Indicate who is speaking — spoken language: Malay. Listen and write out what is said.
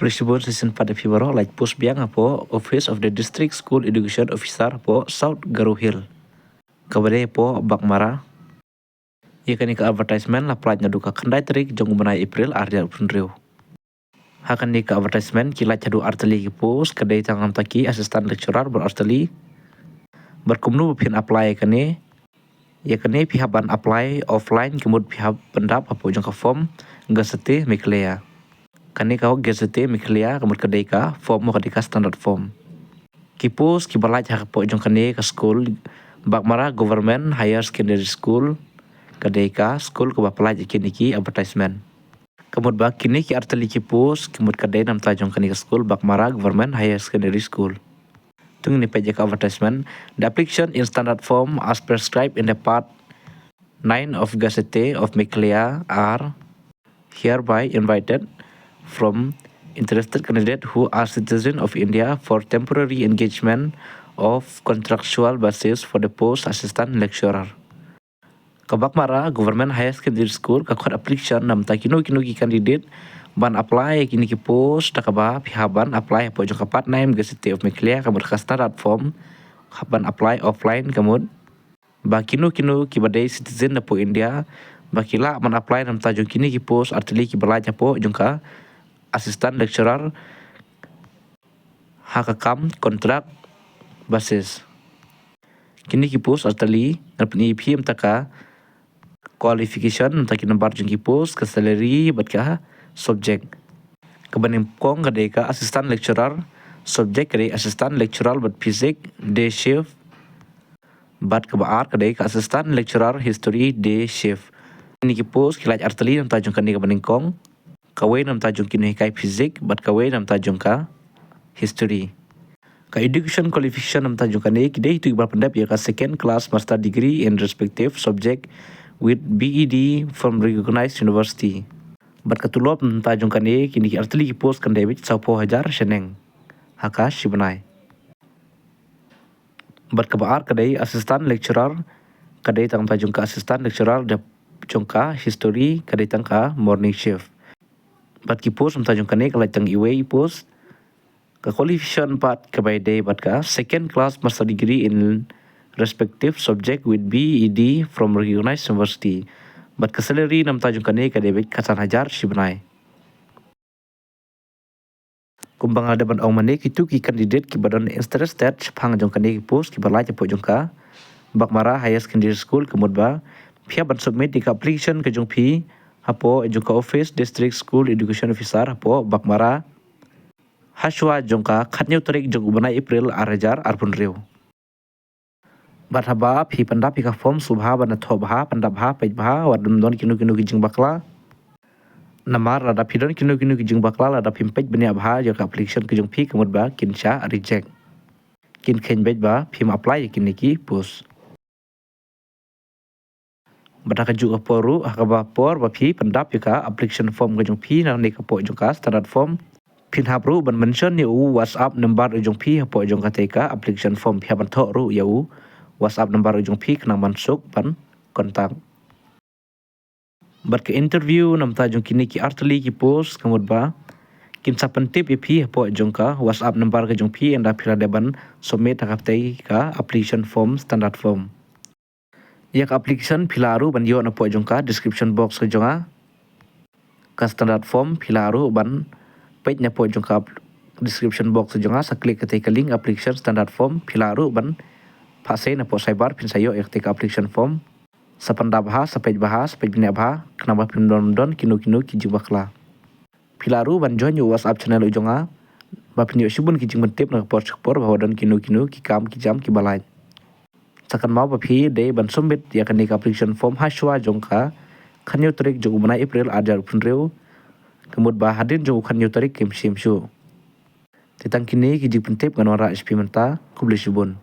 Speaker 1: Kulisibon season pada Fibaro like post biang po Office of the District School Education Officer po South Garo Hill. Kabade po Bakmara. Ikan ika advertisement la plat duka kendai terik jong benai April arja punriu. Hakan ika advertisement kila cadu arteli post kedai tangan taki asisten lecturer berarteli. Berkumnu pin apply kane. Yakane pihak ban apply offline kemud pihak pendap apo jong ka form gasete meklea. Kani kau gesete miklia kemud kedai ka form mo kedai ka standard form. Kipus kibalaj hak po jong kane ka school Bakmara Government Higher Secondary School kedai ka school ko bapalaj kiniki advertisement. Kemud ba kini ki arteli kipus kemud kedai nam tajong kani ka school Bakmara Government Higher Secondary School. Tung ni page ka advertisement. The application in standard form as prescribed in the part 9 of Gazette of Miklia are hereby invited from interested candidates who are citizens of India for temporary engagement of contractual basis for the post assistant lecturer. Kabakmara Government Higher Secondary School kakot application nam ta kinu ki candidate ban apply kini ki post takaba pihaban apply po jong kapat name Gazette of Miklia kamud ka standard form ban apply offline kamud ba kinu ki badai citizen po India bakila man apply nam ta jong kini ki post artili ki balaja po jong ka assistant lecturer hakakam kontrak basis. Kini ki post artali napni PM taka qualification taki nambar jung ki post ke salary bat ka subject. Kebaning kong kadai ka assistant lecturer subject kadai assistant lecturer bat physics day shift bat ka baar kadai ka assistant lecturer history day shift. Kini ki post kilaj artali nam tajung kani kebaning kong kawai nam tajung kini kai fizik bat kawai nam tajung ka history. Ka education qualification nam tajung kani kidai itu ibar pendap ya ka second class master degree in respective subject with BEd from recognized university. Bat katulop nam tajung kani kini artili ki post kan David saupo hajar seneng. Haka shibanai. Bat kabaar kadai assistant lecturer kadai tang tajung ka assistant lecturer da jongka history kadai tang ka morning shift. Bat ki post mentajung kane kalau tang iwe post ka qualification pat ka by day bat ka second class master degree in respective subject with BEd from recognized university. Bat ka salary nam tajung kane ka debit kasan hajar shibanai. Kumbang ada ban ong mane kitu ki candidate ki badan interested phang jong kane ki post ki balai po jong ka Bakmara Higher Secondary School kemud ba pia ban submit di application ke jong pi hapo jongka Office District School Education Officer hapo Bakmara haswa jongka khatneu tarik jong ubana April arjar arpun riu. Bat haba phi pandap ka form subha ban thobha pandap ha pejbha wadum don kinu ki jing bakla namar rada pidon kinu ki jing bakla rada pimpej bani abha jongka application ke jong pi kemud ba kinsha reject. Kin khen bejba phim apply kini ki post. Badaka juga poru akaba por bapi pendap yaka application form ke jong pi na ne ka po jong ka standard form pin habru ban mention ni WhatsApp number jong pi po jong ka teka application form pia ban tho ru ya WhatsApp number jong pi kenang masuk ban kontak. Bat ke interview nam ta jong kini ki artli ki post kamud ba kin sa pentip pi po jong ka WhatsApp number ke jong pi enda pila deban submit ka teka application form standard form. Yak application pilaru ban yo na po jong ka description box ke jonga ka standard form pilaru ban page na po jong ka description box ke jonga sa klik ke link application standard form pilaru ban phase na po cyber pin sayo yak teka application form sa pandab ha sa page bini abha kenaba pin don kinu ki jing bakla pilaru ban join yo WhatsApp channel jonga ba pin yo shibun ki jing tip na por bahwa don kinu ki kam ki jam ki balai. Sakan mau bapi day ban submit ya kan application form haswa jongka khanyo tarik jong ubana April ajar punreu kemud ba hadin jong khanyo tarik kim sim shu titang kini ki jing pentip ganora SP menta kubli shibun.